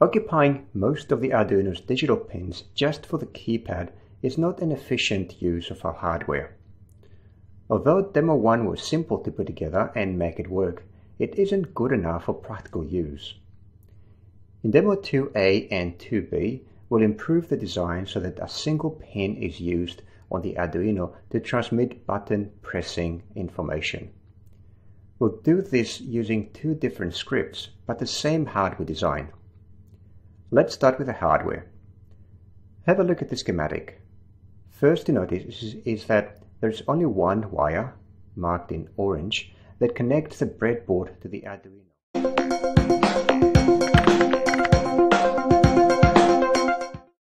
Occupying most of the Arduino's digital pins just for the keypad is not an efficient use of our hardware. Although Demo 1 was simple to put together and make it work, it isn't good enough for practical use. In Demo 2A and 2B, we'll improve the design so that a single pin is used on the Arduino to transmit button pressing information. We'll do this using two different scripts, but the same hardware design. Let's start with the hardware. Have a look at the schematic. First to notice is that there's only one wire, marked in orange, that connects the breadboard to the Arduino.